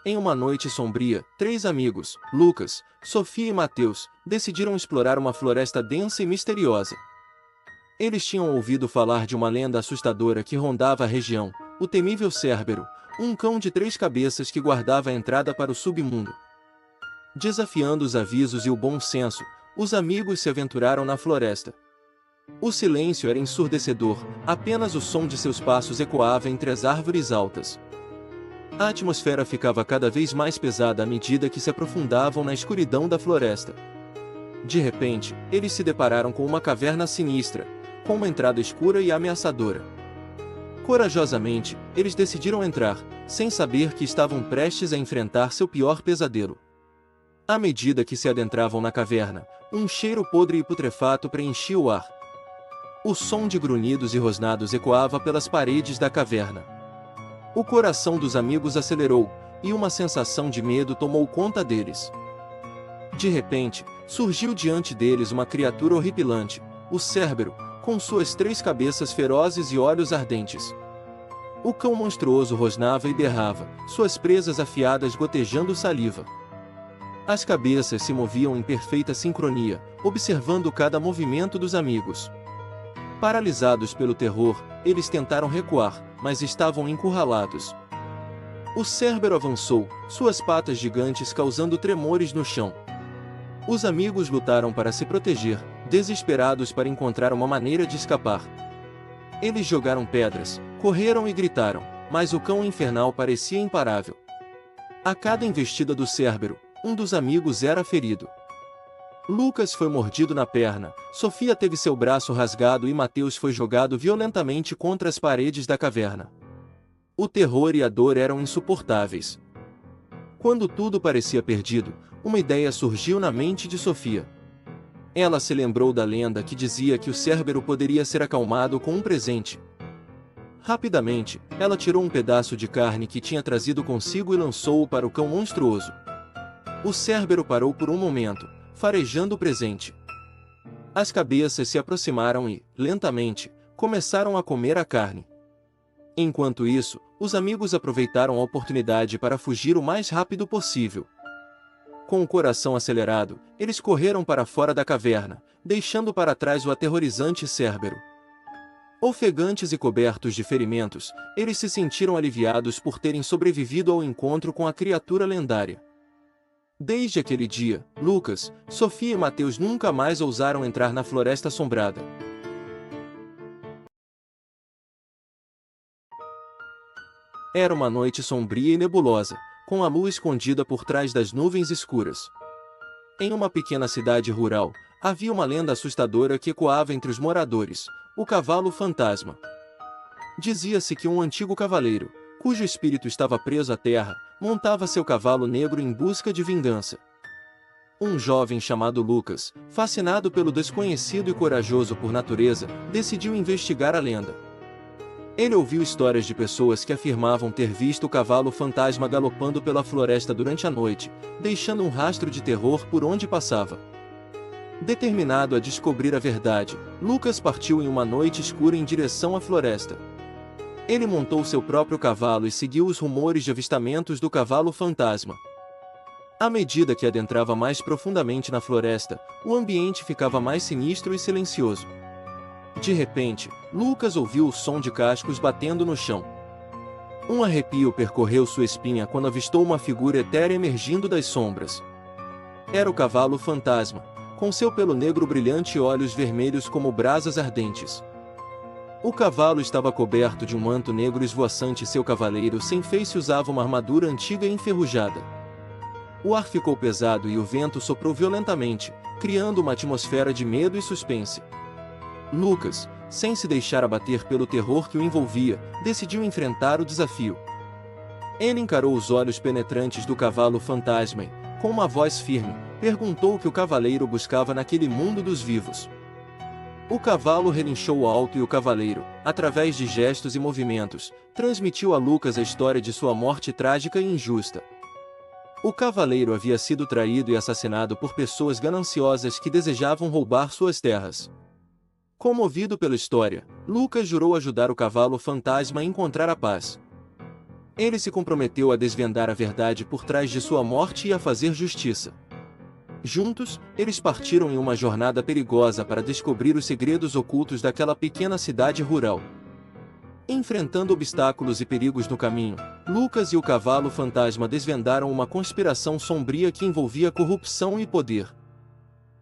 Em uma noite sombria, 3 amigos, Lucas, Sofia e Mateus, decidiram explorar uma floresta densa e misteriosa. Eles tinham ouvido falar de uma lenda assustadora que rondava a região, o temível Cérbero, um cão de 3 cabeças que guardava a entrada para o submundo. Desafiando os avisos e o bom senso, os amigos se aventuraram na floresta. O silêncio era ensurdecedor, apenas o som de seus passos ecoava entre as árvores altas. A atmosfera ficava cada vez mais pesada à medida que se aprofundavam na escuridão da floresta. De repente, eles se depararam com uma caverna sinistra, com uma entrada escura e ameaçadora. Corajosamente, eles decidiram entrar, sem saber que estavam prestes a enfrentar seu pior pesadelo. À medida que se adentravam na caverna, um cheiro podre e putrefato preenchia o ar. O som de grunhidos e rosnados ecoava pelas paredes da caverna. O coração dos amigos acelerou, e uma sensação de medo tomou conta deles. De repente, surgiu diante deles uma criatura horripilante, o Cérbero, com suas 3 cabeças ferozes e olhos ardentes. O cão monstruoso rosnava e berrava, suas presas afiadas gotejando saliva. As cabeças se moviam em perfeita sincronia, observando cada movimento dos amigos. Paralisados pelo terror, eles tentaram recuar, mas estavam encurralados. O Cérbero avançou, suas patas gigantes causando tremores no chão. Os amigos lutaram para se proteger, desesperados para encontrar uma maneira de escapar. Eles jogaram pedras, correram e gritaram, mas o cão infernal parecia imparável. A cada investida do Cérbero, um dos amigos era ferido. Lucas foi mordido na perna, Sofia teve seu braço rasgado e Mateus foi jogado violentamente contra as paredes da caverna. O terror e a dor eram insuportáveis. Quando tudo parecia perdido, uma ideia surgiu na mente de Sofia. Ela se lembrou da lenda que dizia que o Cérbero poderia ser acalmado com um presente. Rapidamente, ela tirou um pedaço de carne que tinha trazido consigo e lançou-o para o cão monstruoso. O Cérbero parou por um momento, farejando o presente. As cabeças se aproximaram e, lentamente, começaram a comer a carne. Enquanto isso, os amigos aproveitaram a oportunidade para fugir o mais rápido possível. Com o coração acelerado, eles correram para fora da caverna, deixando para trás o aterrorizante Cérbero. Ofegantes e cobertos de ferimentos, eles se sentiram aliviados por terem sobrevivido ao encontro com a criatura lendária. Desde aquele dia, Lucas, Sofia e Mateus nunca mais ousaram entrar na floresta assombrada. Era uma noite sombria e nebulosa, com a lua escondida por trás das nuvens escuras. Em uma pequena cidade rural, havia uma lenda assustadora que ecoava entre os moradores, o cavalo fantasma. Dizia-se que um antigo cavaleiro, cujo espírito estava preso à terra, montava seu cavalo negro em busca de vingança. Um jovem chamado Lucas, fascinado pelo desconhecido e corajoso por natureza, decidiu investigar a lenda. Ele ouviu histórias de pessoas que afirmavam ter visto o cavalo fantasma galopando pela floresta durante a noite, deixando um rastro de terror por onde passava. Determinado a descobrir a verdade, Lucas partiu em uma noite escura em direção à floresta. Ele montou seu próprio cavalo e seguiu os rumores de avistamentos do cavalo fantasma. À medida que adentrava mais profundamente na floresta, o ambiente ficava mais sinistro e silencioso. De repente, Lucas ouviu o som de cascos batendo no chão. Um arrepio percorreu sua espinha quando avistou uma figura etérea emergindo das sombras. Era o cavalo fantasma, com seu pelo negro brilhante e olhos vermelhos como brasas ardentes. O cavalo estava coberto de um manto negro esvoaçante e seu cavaleiro sem feice usava uma armadura antiga e enferrujada. O ar ficou pesado e o vento soprou violentamente, criando uma atmosfera de medo e suspense. Lucas, sem se deixar abater pelo terror que o envolvia, decidiu enfrentar o desafio. Ele encarou os olhos penetrantes do cavalo fantasma e, com uma voz firme, perguntou o que o cavaleiro buscava naquele mundo dos vivos. O cavalo relinchou alto e o cavaleiro, através de gestos e movimentos, transmitiu a Lucas a história de sua morte trágica e injusta. O cavaleiro havia sido traído e assassinado por pessoas gananciosas que desejavam roubar suas terras. Comovido pela história, Lucas jurou ajudar o cavalo fantasma a encontrar a paz. Ele se comprometeu a desvendar a verdade por trás de sua morte e a fazer justiça. Juntos, eles partiram em uma jornada perigosa para descobrir os segredos ocultos daquela pequena cidade rural. Enfrentando obstáculos e perigos no caminho, Lucas e o cavalo fantasma desvendaram uma conspiração sombria que envolvia corrupção e poder.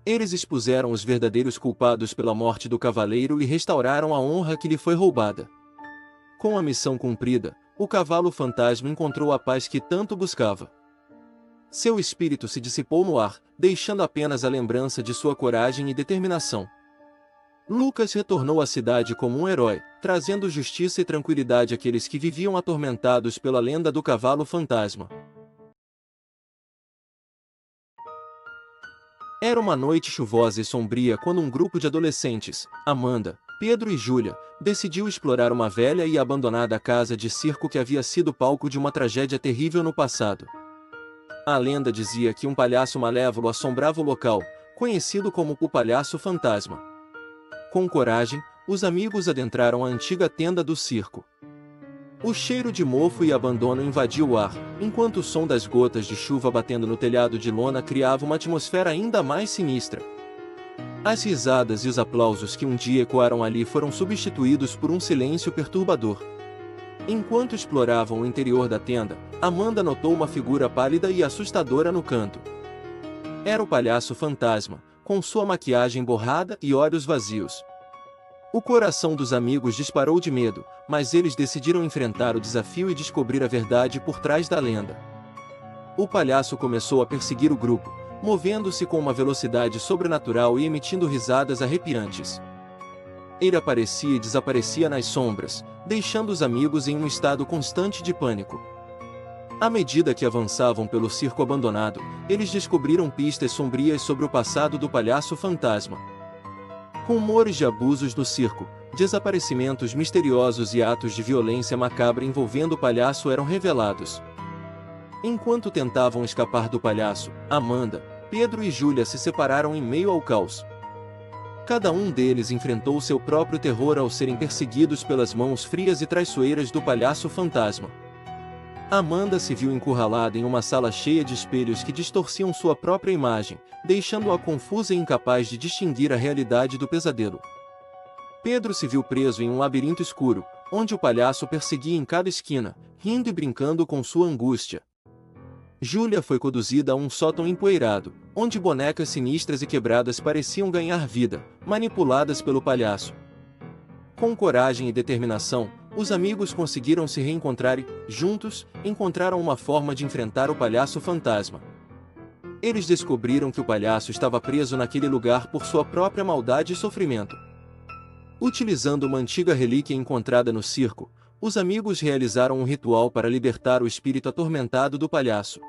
Eles expuseram os verdadeiros culpados pela morte do cavaleiro e restauraram a honra que lhe foi roubada. Com a missão cumprida, o cavalo fantasma encontrou a paz que tanto buscava. Seu espírito se dissipou no ar, deixando apenas a lembrança de sua coragem e determinação. Lucas retornou à cidade como um herói, trazendo justiça e tranquilidade àqueles que viviam atormentados pela lenda do cavalo fantasma. Era uma noite chuvosa e sombria quando um grupo de adolescentes, Amanda, Pedro e Júlia, decidiu explorar uma velha e abandonada casa de circo que havia sido palco de uma tragédia terrível no passado. A lenda dizia que um palhaço malévolo assombrava o local, conhecido como o Palhaço Fantasma. Com coragem, os amigos adentraram a antiga tenda do circo. O cheiro de mofo e abandono invadiu o ar, enquanto o som das gotas de chuva batendo no telhado de lona criava uma atmosfera ainda mais sinistra. As risadas e os aplausos que um dia ecoaram ali foram substituídos por um silêncio perturbador. Enquanto exploravam o interior da tenda, Amanda notou uma figura pálida e assustadora no canto. Era o palhaço fantasma, com sua maquiagem borrada e olhos vazios. O coração dos amigos disparou de medo, mas eles decidiram enfrentar o desafio e descobrir a verdade por trás da lenda. O palhaço começou a perseguir o grupo, movendo-se com uma velocidade sobrenatural e emitindo risadas arrepiantes. Ele aparecia e desaparecia nas sombras, deixando os amigos em um estado constante de pânico. À medida que avançavam pelo circo abandonado, eles descobriram pistas sombrias sobre o passado do palhaço fantasma. Rumores de abusos no circo, desaparecimentos misteriosos e atos de violência macabra envolvendo o palhaço eram revelados. Enquanto tentavam escapar do palhaço, Amanda, Pedro e Júlia se separaram em meio ao caos. Cada um deles enfrentou seu próprio terror ao serem perseguidos pelas mãos frias e traiçoeiras do palhaço fantasma. Amanda se viu encurralada em uma sala cheia de espelhos que distorciam sua própria imagem, deixando-a confusa e incapaz de distinguir a realidade do pesadelo. Pedro se viu preso em um labirinto escuro, onde o palhaço perseguia em cada esquina, rindo e brincando com sua angústia. Júlia foi conduzida a um sótão empoeirado, onde bonecas sinistras e quebradas pareciam ganhar vida, manipuladas pelo palhaço. Com coragem e determinação, os amigos conseguiram se reencontrar e, juntos, encontraram uma forma de enfrentar o palhaço fantasma. Eles descobriram que o palhaço estava preso naquele lugar por sua própria maldade e sofrimento. Utilizando uma antiga relíquia encontrada no circo, os amigos realizaram um ritual para libertar o espírito atormentado do palhaço.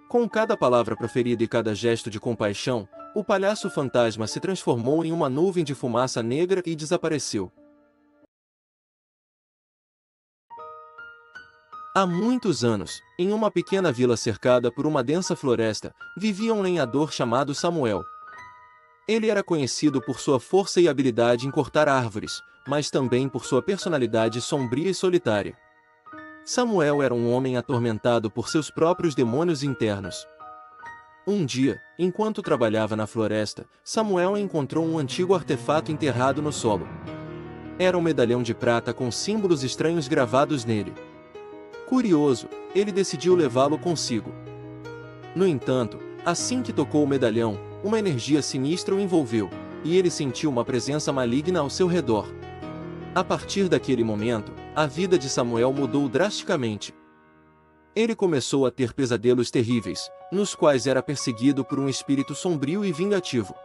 Com cada palavra proferida e cada gesto de compaixão, o palhaço fantasma se transformou em uma nuvem de fumaça negra e desapareceu. Há muitos anos, em uma pequena vila cercada por uma densa floresta, vivia um lenhador chamado Samuel. Ele era conhecido por sua força e habilidade em cortar árvores, mas também por sua personalidade sombria e solitária. Samuel era um homem atormentado por seus próprios demônios internos. Um dia, enquanto trabalhava na floresta, Samuel encontrou um antigo artefato enterrado no solo. Era um medalhão de prata com símbolos estranhos gravados nele. Curioso, ele decidiu levá-lo consigo. No entanto, assim que tocou o medalhão, uma energia sinistra o envolveu, e ele sentiu uma presença maligna ao seu redor. A partir daquele momento, a vida de Samuel mudou drasticamente. Ele começou a ter pesadelos terríveis, nos quais era perseguido por um espírito sombrio e vingativo.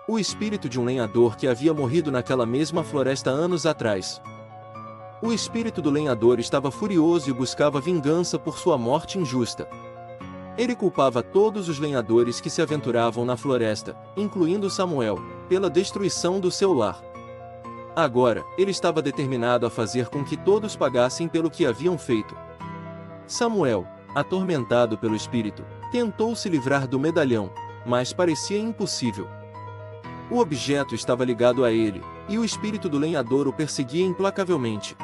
O espírito de um lenhador que havia morrido naquela mesma floresta anos atrás. O espírito do lenhador estava furioso e buscava vingança por sua morte injusta. Ele culpava todos os lenhadores que se aventuravam na floresta, incluindo Samuel, pela destruição do seu lar. Agora, ele estava determinado a fazer com que todos pagassem pelo que haviam feito. Samuel, atormentado pelo espírito, tentou se livrar do medalhão, mas parecia impossível. O objeto estava ligado a ele, e o espírito do lenhador o perseguia implacavelmente.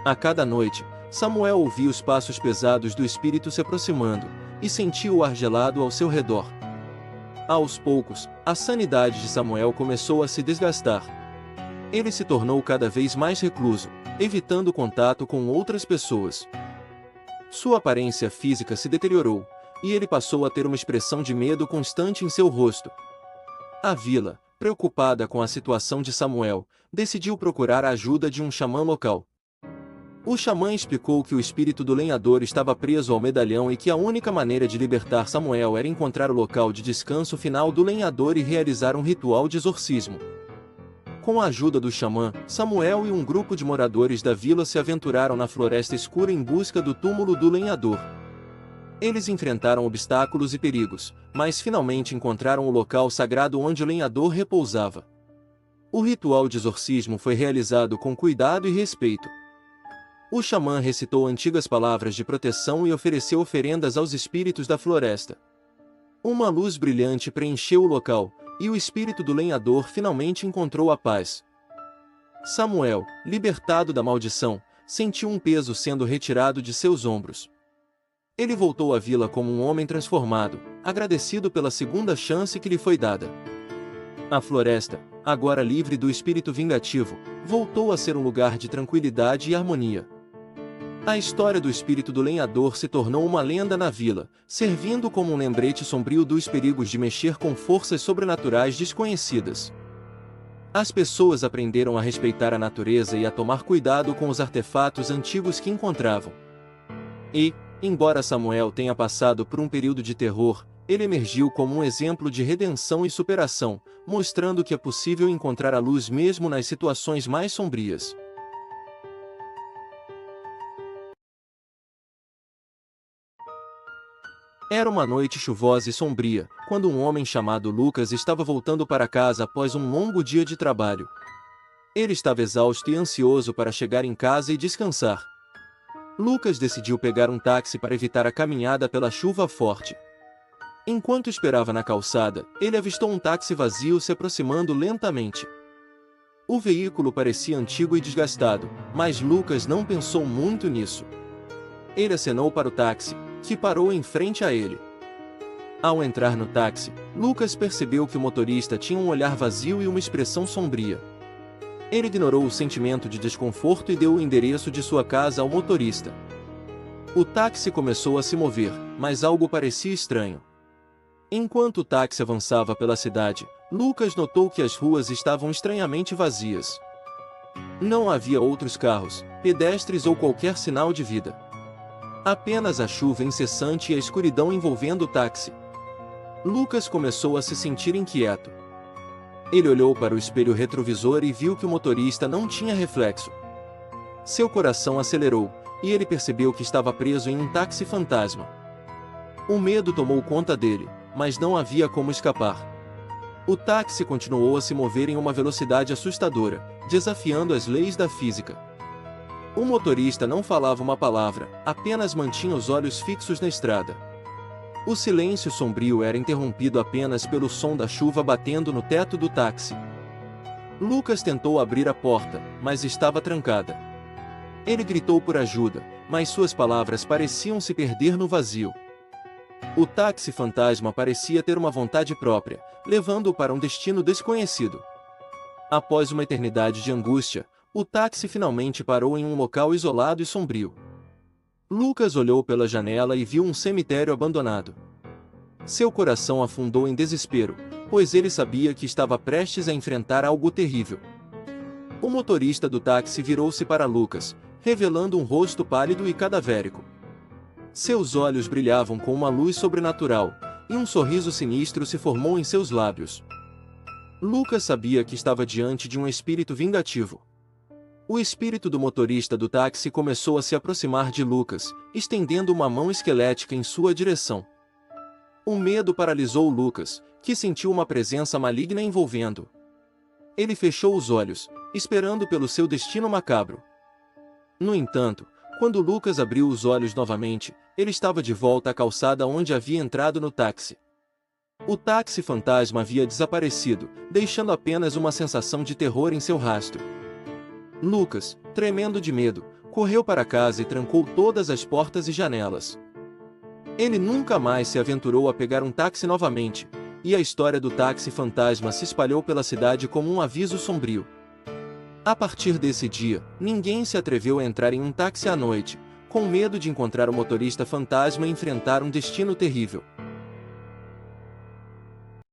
A cada noite, Samuel ouvia os passos pesados do espírito se aproximando, e sentia o ar gelado ao seu redor. Aos poucos, a sanidade de Samuel começou a se desgastar. Ele se tornou cada vez mais recluso, evitando contato com outras pessoas. Sua aparência física se deteriorou, e ele passou a ter uma expressão de medo constante em seu rosto. A vila, preocupada com a situação de Samuel, decidiu procurar a ajuda de um xamã local. O xamã explicou que o espírito do lenhador estava preso ao medalhão e que a única maneira de libertar Samuel era encontrar o local de descanso final do lenhador e realizar um ritual de exorcismo. Com a ajuda do xamã, Samuel e um grupo de moradores da vila se aventuraram na floresta escura em busca do túmulo do lenhador. Eles enfrentaram obstáculos e perigos, mas finalmente encontraram o local sagrado onde o lenhador repousava. O ritual de exorcismo foi realizado com cuidado e respeito. O xamã recitou antigas palavras de proteção e ofereceu oferendas aos espíritos da floresta. Uma luz brilhante preencheu o local, e o espírito do lenhador finalmente encontrou a paz. Samuel, libertado da maldição, sentiu um peso sendo retirado de seus ombros. Ele voltou à vila como um homem transformado, agradecido pela segunda chance que lhe foi dada. A floresta, agora livre do espírito vingativo, voltou a ser um lugar de tranquilidade e harmonia. A história do espírito do lenhador se tornou uma lenda na vila, servindo como um lembrete sombrio dos perigos de mexer com forças sobrenaturais desconhecidas. As pessoas aprenderam a respeitar a natureza e a tomar cuidado com os artefatos antigos que encontravam. E, embora Samuel tenha passado por um período de terror, ele emergiu como um exemplo de redenção e superação, mostrando que é possível encontrar a luz mesmo nas situações mais sombrias. Era uma noite chuvosa e sombria, quando um homem chamado Lucas estava voltando para casa após um longo dia de trabalho. Ele estava exausto e ansioso para chegar em casa e descansar. Lucas decidiu pegar um táxi para evitar a caminhada pela chuva forte. Enquanto esperava na calçada, ele avistou um táxi vazio se aproximando lentamente. O veículo parecia antigo e desgastado, mas Lucas não pensou muito nisso. Ele acenou para o táxi, que parou em frente a ele. Ao entrar no táxi, Lucas percebeu que o motorista tinha um olhar vazio e uma expressão sombria. Ele ignorou o sentimento de desconforto e deu o endereço de sua casa ao motorista. O táxi começou a se mover, mas algo parecia estranho. Enquanto o táxi avançava pela cidade, Lucas notou que as ruas estavam estranhamente vazias. Não havia outros carros, pedestres ou qualquer sinal de vida. Apenas a chuva incessante e a escuridão envolvendo o táxi. Lucas começou a se sentir inquieto. Ele olhou para o espelho retrovisor e viu que o motorista não tinha reflexo. Seu coração acelerou, e ele percebeu que estava preso em um táxi fantasma. O medo tomou conta dele, mas não havia como escapar. O táxi continuou a se mover em uma velocidade assustadora, desafiando as leis da física. O motorista não falava uma palavra, apenas mantinha os olhos fixos na estrada. O silêncio sombrio era interrompido apenas pelo som da chuva batendo no teto do táxi. Lucas tentou abrir a porta, mas estava trancada. Ele gritou por ajuda, mas suas palavras pareciam se perder no vazio. O táxi fantasma parecia ter uma vontade própria, levando-o para um destino desconhecido. Após uma eternidade de angústia, o táxi finalmente parou em um local isolado e sombrio. Lucas olhou pela janela e viu um cemitério abandonado. Seu coração afundou em desespero, pois ele sabia que estava prestes a enfrentar algo terrível. O motorista do táxi virou-se para Lucas, revelando um rosto pálido e cadavérico. Seus olhos brilhavam com uma luz sobrenatural, e um sorriso sinistro se formou em seus lábios. Lucas sabia que estava diante de um espírito vingativo. O espírito do motorista do táxi começou a se aproximar de Lucas, estendendo uma mão esquelética em sua direção. O medo paralisou Lucas, que sentiu uma presença maligna envolvendo-o. Ele fechou os olhos, esperando pelo seu destino macabro. No entanto, quando Lucas abriu os olhos novamente, ele estava de volta à calçada onde havia entrado no táxi. O táxi fantasma havia desaparecido, deixando apenas uma sensação de terror em seu rastro. Lucas, tremendo de medo, correu para casa e trancou todas as portas e janelas. Ele nunca mais se aventurou a pegar um táxi novamente, e a história do táxi fantasma se espalhou pela cidade como um aviso sombrio. A partir desse dia, ninguém se atreveu a entrar em um táxi à noite, com medo de encontrar o motorista fantasma e enfrentar um destino terrível.